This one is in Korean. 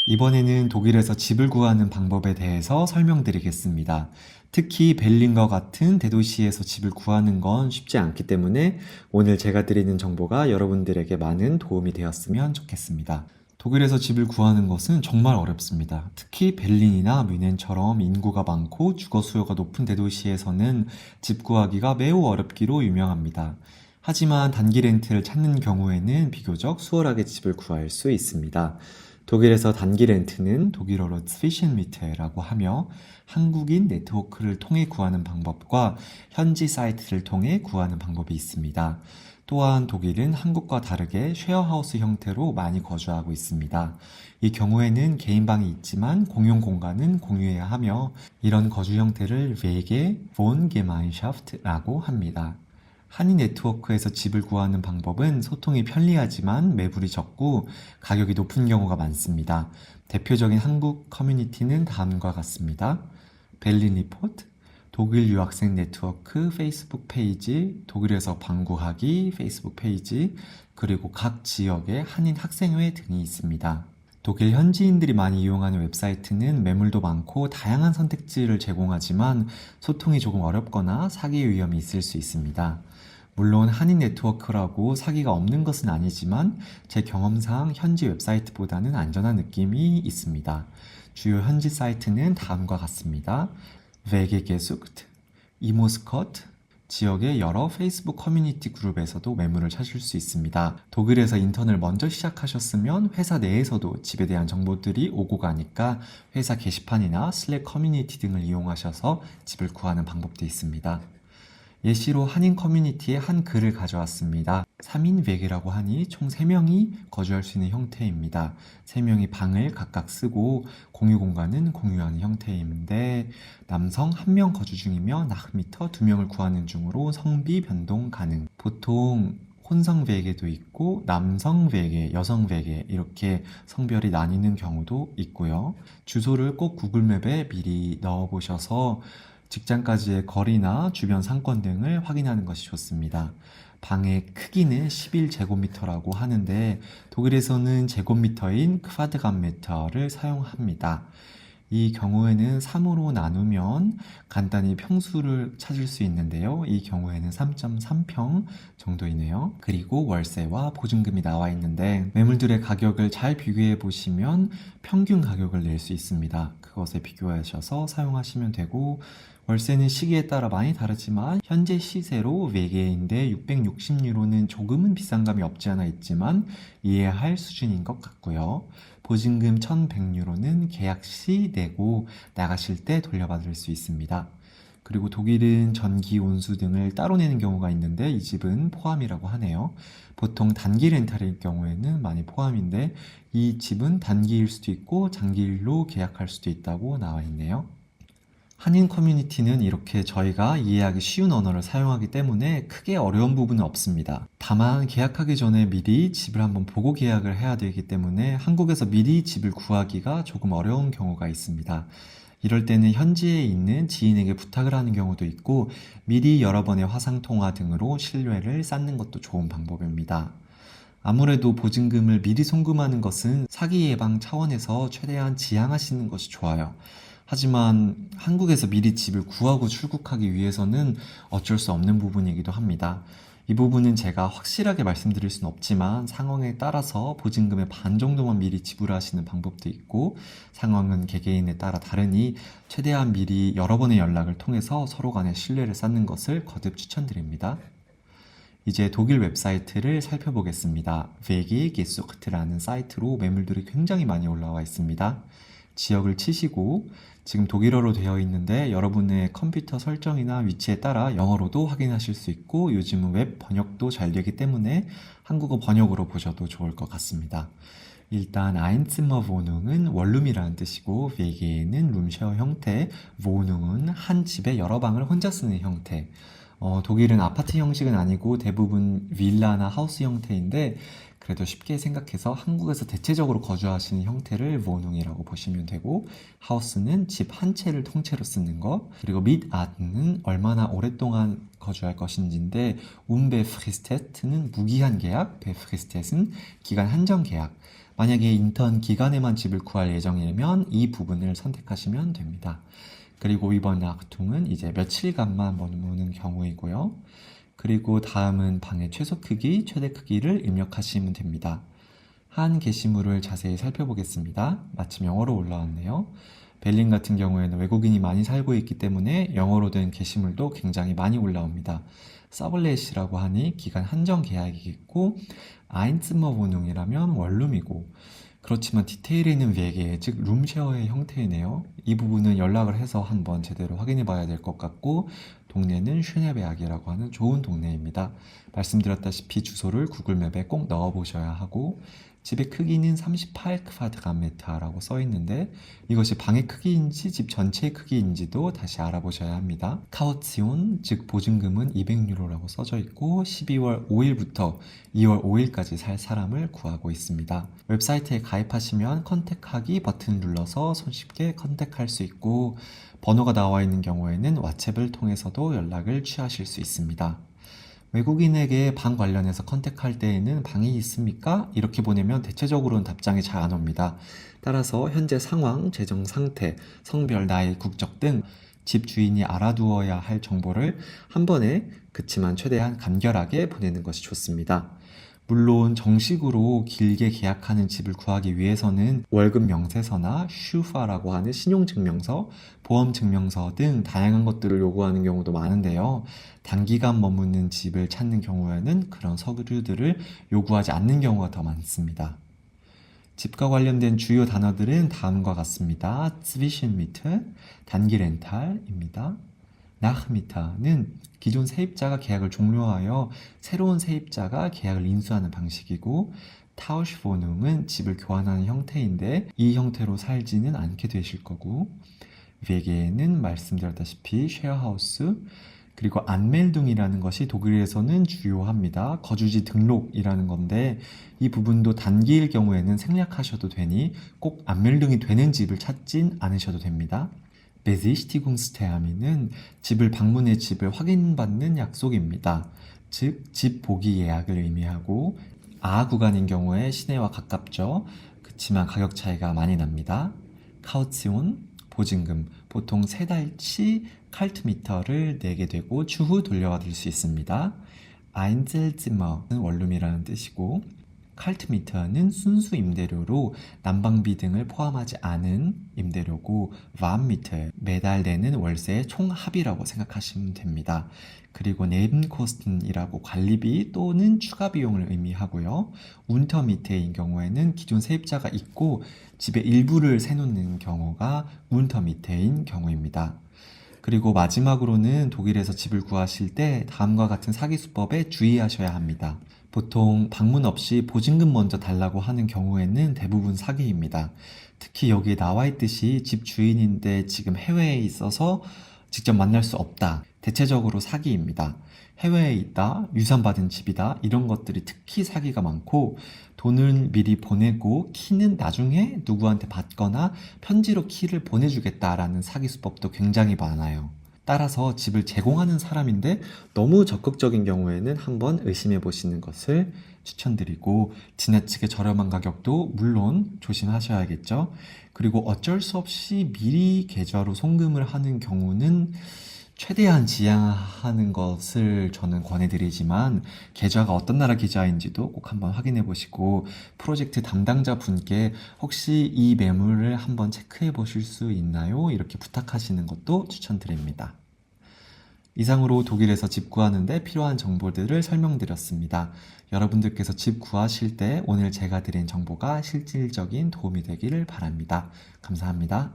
이번에는 독일에서 집을 구하는 방법에 대해서 설명드리겠습니다. 특히 벨린과 같은 대도시에서 집을 구하는 건 쉽지 않기 때문에 오늘 제가 드리는 정보가 여러분들에게 많은 도움이 되었으면 좋겠습니다. 독일에서 집을 구하는 것은 정말 어렵습니다. 특히 벨린이나 뮌헨처럼 인구가 많고 주거 수요가 높은 대도시에서는 집 구하기가 매우 어렵기로 유명합니다. 하지만 단기 렌트를 찾는 경우에는 비교적 수월하게 집을 구할 수 있습니다. 독일에서 단기 렌트는 독일어로 Zwischenmiet라고 하며 한국인 네트워크를 통해 구하는 방법과 현지 사이트를 통해 구하는 방법이 있습니다. 또한 독일은 한국과 다르게 쉐어하우스 형태로 많이 거주하고 있습니다. 이 경우에는 개인 방이 있지만 공용 공간은 공유해야 하며 이런 거주 형태를 WG Wohngemeinschaft라고 합니다. 한인 네트워크에서 집을 구하는 방법은 소통이 편리하지만 매불이 적고 가격이 높은 경우가 많습니다. 대표적인 한국 커뮤니티는 다음과 같습니다. 벨린 리포트, 독일 유학생 네트워크 페이스북 페이지, 독일에서 방구하기 페이스북 페이지, 그리고 각 지역의 한인 학생회 등이 있습니다. 독일 현지인들이 많이 이용하는 웹사이트는 매물도 많고 다양한 선택지를 제공하지만 소통이 조금 어렵거나 사기 위험이 있을 수 있습니다. 물론 한인 네트워크라고 사기가 없는 것은 아니지만 제 경험상 현지 웹사이트보다는 안전한 느낌이 있습니다. 주요 현지 사이트는 다음과 같습니다. Wegegesucht, 이모스커트, 지역의 여러 페이스북 커뮤니티 그룹에서도 매물을 찾을 수 있습니다. 독일에서 인턴을 먼저 시작하셨으면 회사 내에서도 집에 대한 정보들이 오고 가니까 회사 게시판이나 슬랙 커뮤니티 등을 이용하셔서 집을 구하는 방법도 있습니다. 예시로 한인 커뮤니티의 한 글을 가져왔습니다. 3인 외계라고 하니 총 3명이 거주할 수 있는 형태입니다. 3명이 방을 각각 쓰고 공유 공간은 공유하는 형태인데 남성 1명 거주 중이며 나흐미터 2명을 구하는 중으로 성비 변동 가능. 보통 혼성 외계도 있고 남성 외계, 여성 외계 이렇게 성별이 나뉘는 경우도 있고요. 주소를 꼭 구글맵에 미리 넣어보셔서 직장까지의 거리나 주변 상권 등을 확인하는 것이 좋습니다. 방의 크기는 11제곱미터라고 하는데 독일에서는 제곱미터인 쿼드감미터를 사용합니다. 이 경우에는 3으로 나누면 간단히 평수를 찾을 수 있는데요. 이 경우에는 3.3평 정도이네요. 그리고 월세와 보증금이 나와 있는데 매물들의 가격을 잘 비교해 보시면 평균 가격을 낼 수 있습니다. 그것에 비교하셔서 사용하시면 되고 월세는 시기에 따라 많이 다르지만 현재 시세로 외계인데 660유로는 조금은 비싼 감이 없지 않아 있지만 이해할 수준인 것 같고요. 보증금 1100유로는 계약 시 내고 나가실 때 돌려받을 수 있습니다. 그리고 독일은 전기, 온수 등을 따로 내는 경우가 있는데 이 집은 포함이라고 하네요. 보통 단기 렌탈일 경우에는 많이 포함인데 이 집은 단기일 수도 있고 장기일로 계약할 수도 있다고 나와 있네요. 한인 커뮤니티는 이렇게 저희가 이해하기 쉬운 언어를 사용하기 때문에 크게 어려운 부분은 없습니다. 다만 계약하기 전에 미리 집을 한번 보고 계약을 해야 되기 때문에 한국에서 미리 집을 구하기가 조금 어려운 경우가 있습니다. 이럴 때는 현지에 있는 지인에게 부탁을 하는 경우도 있고 미리 여러 번의 화상통화 등으로 신뢰를 쌓는 것도 좋은 방법입니다. 아무래도 보증금을 미리 송금하는 것은 사기 예방 차원에서 최대한 지양하시는 것이 좋아요. 하지만 한국에서 미리 집을 구하고 출국하기 위해서는 어쩔 수 없는 부분이기도 합니다. 이 부분은 제가 확실하게 말씀드릴 수는 없지만 상황에 따라서 보증금의 반 정도만 미리 지불하시는 방법도 있고 상황은 개개인에 따라 다르니 최대한 미리 여러 번의 연락을 통해서 서로 간의 신뢰를 쌓는 것을 거듭 추천드립니다. 이제 독일 웹사이트를 살펴보겠습니다. Wegegesucht라는 사이트로 매물들이 굉장히 많이 올라와 있습니다. 지역을 치시고 지금 독일어로 되어 있는데 여러분의 컴퓨터 설정이나 위치에 따라 영어로도 확인하실 수 있고 요즘은 웹 번역도 잘 되기 때문에 한국어 번역으로 보셔도 좋을 것 같습니다. 일단 Einzimmer Wohnung은 원룸이라는 뜻이고 외계에는 룸쉐어 형태, Wohnung은 한 집에 여러 방을 혼자 쓰는 형태. 독일은 아파트 형식은 아니고 대부분 윌라나 하우스 형태인데 그래도 쉽게 생각해서 한국에서 대체적으로 거주하시는 형태를 모농이라고 보시면 되고 하우스는 집 한 채를 통째로 쓰는 것 그리고 밑아트는 얼마나 오랫동안 거주할 것인지인데 unbefristed는 무기한 계약, befristed은 기간 한정 계약. 만약에 인턴 기간에만 집을 구할 예정이면 이 부분을 선택하시면 됩니다. 그리고 이번 약통은 이제 며칠간만 머무는 경우이고요. 그리고 다음은 방의 최소 크기, 최대 크기를 입력하시면 됩니다. 한 게시물을 자세히 살펴보겠습니다. 마침 영어로 올라왔네요. 벨린 같은 경우에는 외국인이 많이 살고 있기 때문에 영어로 된 게시물도 굉장히 많이 올라옵니다. 서블렛이라고 하니 기간 한정 계약이겠고 아인츠머wohnung이라면 원룸이고 그렇지만 디테일에는 외계, 즉 룸쉐어의 형태이네요. 이 부분은 연락을 해서 한번 제대로 확인해 봐야 될 것 같고 동네는 슈네베악이라고 하는 좋은 동네입니다. 말씀드렸다시피 주소를 구글맵에 꼭 넣어 보셔야 하고 집의 크기는 38 kvm/라고 써 있는데 이것이 방의 크기인지 집 전체의 크기인지도 다시 알아보셔야 합니다. 카우치온, 즉 보증금은 200유로라고 써져 있고 12월 5일부터 2월 5일까지 살 사람을 구하고 있습니다. 웹사이트에 가입하시면 컨택하기 버튼을 눌러서 손쉽게 컨택할 수 있고 번호가 나와 있는 경우에는 왓츠앱을 통해서도 연락을 취하실 수 있습니다. 외국인에게 방 관련해서 컨택할 때에는 방이 있습니까? 이렇게 보내면 대체적으로는 답장이 잘 안 옵니다. 따라서 현재 상황, 재정 상태, 성별, 나이, 국적 등 집 주인이 알아두어야 할 정보를 한 번에 그치만 최대한 간결하게 보내는 것이 좋습니다. 물론 정식으로 길게 계약하는 집을 구하기 위해서는 월급 명세서나 슈파라고 하는 신용증명서, 보험증명서 등 다양한 것들을 요구하는 경우도 많은데요. 단기간 머무는 집을 찾는 경우에는 그런 서류들을 요구하지 않는 경우가 더 많습니다. 집과 관련된 주요 단어들은 다음과 같습니다. Zwischenmiete, 단기 렌탈입니다. Nachmieter는 기존 세입자가 계약을 종료하여 새로운 세입자가 계약을 인수하는 방식이고 Tauschwohnung은 집을 교환하는 형태인데 이 형태로 살지는 않게 되실 거고 WG는 말씀드렸다시피 쉐어하우스 그리고 안멜둥이라는 것이 독일에서는 주요합니다. 거주지 등록이라는 건데 이 부분도 단기일 경우에는 생략하셔도 되니 꼭 안멜둥이 되는 집을 찾진 않으셔도 됩니다. Besichtigungstermin은 집을 방문해 집을 확인받는 약속입니다. 즉, 집 보기 예약을 의미하고 아 구간인 경우에 시내와 가깝죠. 그렇지만 가격 차이가 많이 납니다. 카우치온, 보증금, 보통 3달치 칼트미터를 내게 되고 추후 돌려받을 수 있습니다. 아인젤지머는 원룸이라는 뜻이고 칼트미터는 순수 임대료로 난방비 등을 포함하지 않은 임대료고 왑미터, 매달 내는 월세의 총합이라고 생각하시면 됩니다. 그리고 네ben코sten이라고 관리비 또는 추가 비용을 의미하고요. 운터미테인 경우에는 기존 세입자가 있고 집의 일부를 세놓는 경우가 운터미테인 경우입니다. 그리고 마지막으로는 독일에서 집을 구하실 때 다음과 같은 사기 수법에 주의하셔야 합니다. 보통 방문 없이 보증금 먼저 달라고 하는 경우에는 대부분 사기입니다. 특히 여기에 나와 있듯이 집 주인인데 지금 해외에 있어서 직접 만날 수 없다. 대체적으로 사기입니다. 해외에 있다, 유산받은 집이다 이런 것들이 특히 사기가 많고 돈을 미리 보내고 키는 나중에 누구한테 받거나 편지로 키를 보내주겠다라는 사기 수법도 굉장히 많아요. 따라서 집을 제공하는 사람인데 너무 적극적인 경우에는 한번 의심해 보시는 것을 추천드리고 지나치게 저렴한 가격도 물론 조심하셔야겠죠. 그리고 어쩔 수 없이 미리 계좌로 송금을 하는 경우는 최대한 지양하는 것을 저는 권해드리지만 계좌가 어떤 나라 계좌인지도 꼭 한번 확인해 보시고 프로젝트 담당자 분께 혹시 이 매물을 한번 체크해 보실 수 있나요? 이렇게 부탁하시는 것도 추천드립니다. 이상으로 독일에서 집 구하는데 필요한 정보들을 설명드렸습니다. 여러분들께서 집 구하실 때 오늘 제가 드린 정보가 실질적인 도움이 되기를 바랍니다. 감사합니다.